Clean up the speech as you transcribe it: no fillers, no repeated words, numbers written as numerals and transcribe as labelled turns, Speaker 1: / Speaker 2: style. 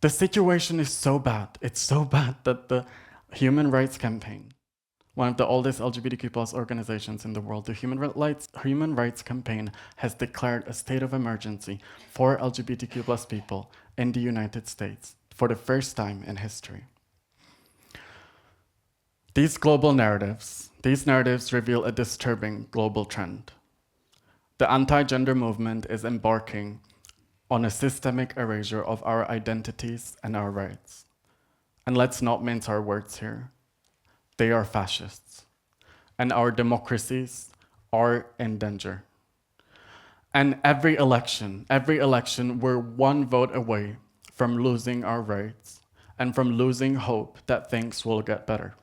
Speaker 1: The situation is so bad. It's so bad that the Human Rights Campaign, one of the oldest LGBTQ plus organizations in the world, the Human Rights Campaign has declared a state of emergency for LGBTQ plus people in the United States for the first time in history. These narratives reveal a disturbing global trend. The anti-gender movement is embarking on a systemic erasure of our identities and our rights. And let's not mince our words here. They are fascists. And our democracies are in danger. And every election, we're one vote away from losing our rights and from losing hope that things will get better.